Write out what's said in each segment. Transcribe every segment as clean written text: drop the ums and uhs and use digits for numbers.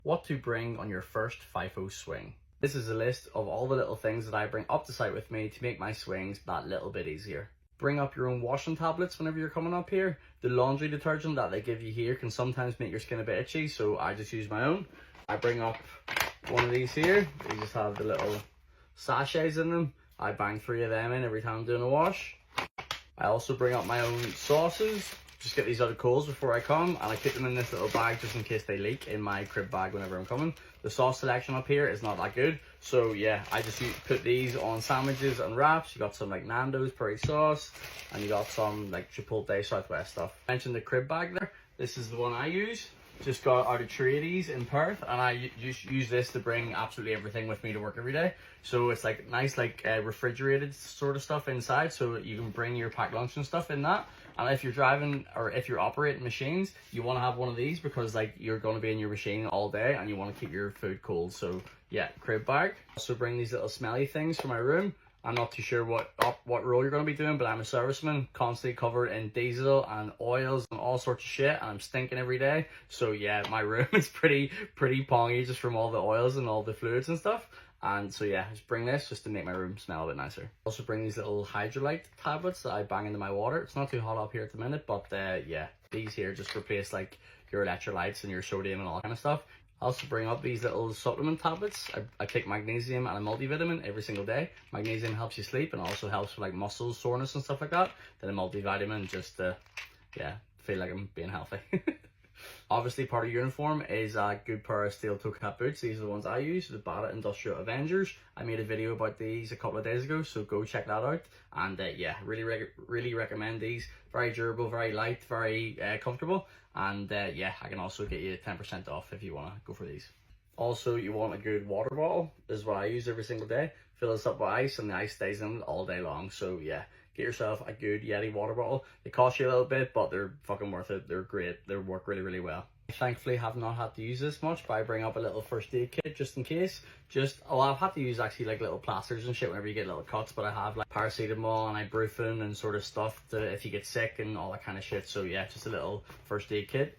What to bring on your first FIFO swing. This is a list of all the little things that I bring up to site with me to make my swings that little bit easier. Bring up your own washing tablets whenever you're coming up here. The laundry detergent that they give you here can sometimes make your skin a bit itchy, so I just use my own. I bring up one of these here. They just have the little sachets in them. I bang 3 of them in every time I'm doing a wash. I also bring up my own sauces. Just get these out of Coles before I come, and I keep them in this little bag just in case they leak in my crib bag whenever I'm coming. The sauce selection up here is not that good, so yeah, I just put these on sandwiches and wraps. You got some like Nando's curry sauce, and you got some like Chipotle Southwest stuff. I mentioned the crib bag there. This is the one I use. Just got out of 3 of these in Perth, and I just use this to bring absolutely everything with me to work every day. So it's like nice, like refrigerated sort of stuff inside, so you can bring your packed lunch and stuff in that. And if you're driving or if you're operating machines, you want to have one of these because like you're going to be in your machine all day and you want to keep your food cold. So yeah, crib bag. Also bring these little smelly things for my room. I'm not too sure what role you're going to be doing, but I'm a serviceman, constantly covered in diesel and oils and all sorts of shit, and I'm stinking every day. So yeah, my room is pretty pongy just from all the oils and all the fluids and stuff. And so yeah, just bring this just to make my room smell a bit nicer. Also bring these little hydrolyte tablets that I bang into my water. It's not too hot up here at the minute, but yeah, these here just replace like your electrolytes and your sodium and all that kind of stuff. I also bring up these little supplement tablets. I take magnesium and a multivitamin every single day. Magnesium helps you sleep and also helps with like muscle soreness and stuff like that. Then a multivitamin just to, yeah, feel like I'm being healthy. Obviously, part of your uniform is a good pair of steel toe cap boots. These are the ones I use, the Bata Industrial Avengers. I made a video about these a couple of days ago, so go check that out. And yeah, really recommend these. Very durable, very light, very comfortable. And yeah, I can also get you 10% off if you want to go for these. Also, you want a good water bottle. This is what I use every single day. Fill this up with ice, and the ice stays in it all day long. So yeah, get yourself a good Yeti water bottle. They cost you a little bit, but they're fucking worth it. They're great. They work really well. I thankfully have not had to use this much, but I bring up a little first aid kit just in case. I've had to use actually like little plasters and shit whenever you get little cuts, but I have like paracetamol and ibuprofen and sort of stuff to if you get sick and all that kind of shit. So yeah, just a little first aid kit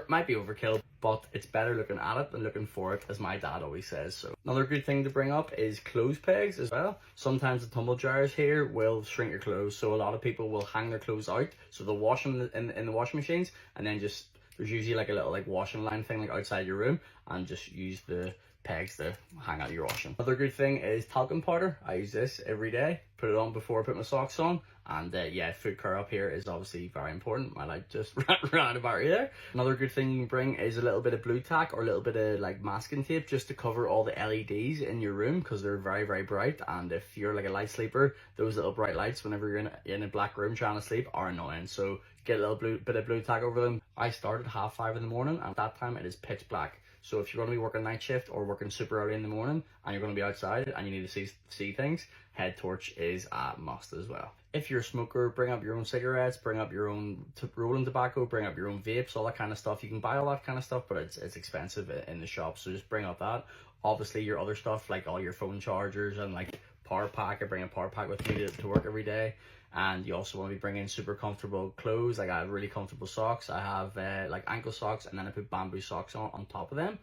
might be overkill, but it's better looking at it than looking for it, as my dad always says. So another good thing to bring up is clothes pegs as well. Sometimes the tumble dryers here will shrink your clothes, so a lot of people will hang their clothes out, so they'll wash them in the washing machines, and then just there's usually like a little like washing line thing like outside your room, and just use the pegs to hang out your washing. Another good thing is talcum powder. I use this every day. Put it on before I put my socks on. And yeah, foot care up here is obviously very important. My light just ran about right there. Another good thing you can bring is a little bit of blue tack or a little bit of like masking tape just to cover all the LEDs in your room because they're very bright. And if you're like a light sleeper, those little bright lights whenever you're in a black room trying to sleep are annoying. So get a little bit of blue tack over them. I start at 5:30 in the morning, and at that time it is pitch black. So if you're going to be working night shift or working super early in the morning and you're going to be outside and you need to see things, head torch is a must as well. If you're a smoker, bring up your own cigarettes, bring up your own rolling tobacco, bring up your own vapes, all that kind of stuff. You can buy all that kind of stuff, but it's expensive in the shop, so just bring up that. Obviously your other stuff like all your phone chargers and like power pack. I bring a power pack with me to work every day. And you also want to be bringing super comfortable clothes. Like I have really comfortable socks. I have like ankle socks, and then I put bamboo socks on top of them.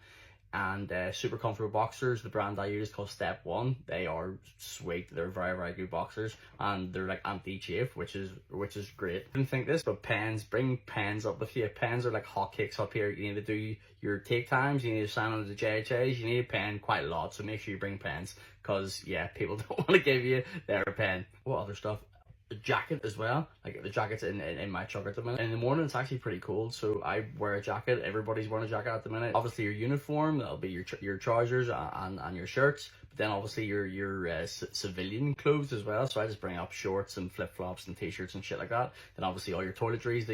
And super comfortable boxers. The brand I use is called Step 1. They are sweet. They're very good boxers, and they're like anti-chafe, which is great. I didn't think this, but pens. Bring pens up with you. Pens are like hotcakes up here. You need to do your take times. You need to sign on to the JHAs. You need a pen quite a lot, so make sure you bring pens, because yeah, people don't want to give you their pen. What other stuff? The jacket as well. Like the jacket's in my truck at the minute. In the morning it's actually pretty cold, so I wear a jacket. Everybody's wearing a jacket at the minute. Obviously your uniform, that'll be your trousers and your shirts, but then obviously your civilian clothes as well. So I just bring up shorts and flip-flops and t-shirts and shit like that. Then obviously all your toiletries,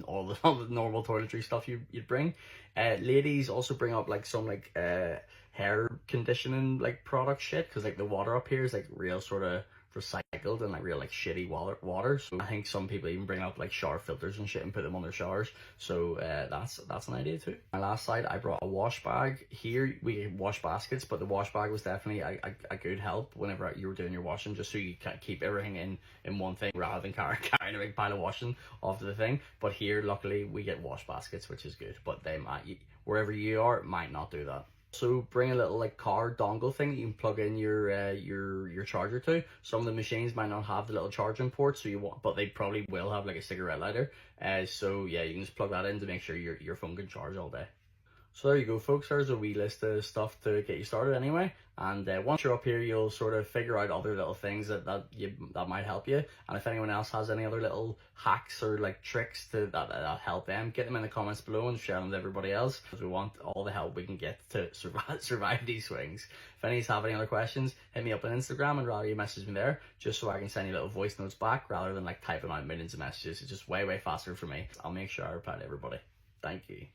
all the normal toiletry stuff you'd bring. Ladies also bring up like some like hair conditioning like product shit, because like the water up here is like real sort of recycled and like real like shitty water. So I think some people even bring up like shower filters and shit and put them on their showers. So that's an idea too. My last side, I brought a wash bag. Here we get wash baskets, but the wash bag was definitely a good help whenever you were doing your washing, just so you can keep everything in one thing rather than carrying a big pile of washing off to the thing. But here, luckily, we get wash baskets, which is good. But they might, wherever you are, might not do that. So bring a little like car dongle thing that you can plug in your charger to. Some of the machines might not have the little charging port, but they probably will have like a cigarette lighter. So yeah, you can just plug that in to make sure your phone can charge all day. So there you go, folks. There's a wee list of stuff to get you started anyway. And once you're up here, you'll sort of figure out other little things that might help you. And if anyone else has any other little hacks or like tricks that help them, get them in the comments below and share them with everybody else, because we want all the help we can get to survive these swings. If any of you have any other questions, hit me up on Instagram and rather you message me there, just so I can send you little voice notes back rather than like typing out millions of messages. It's just way faster for me. I'll make sure I reply to everybody. Thank you.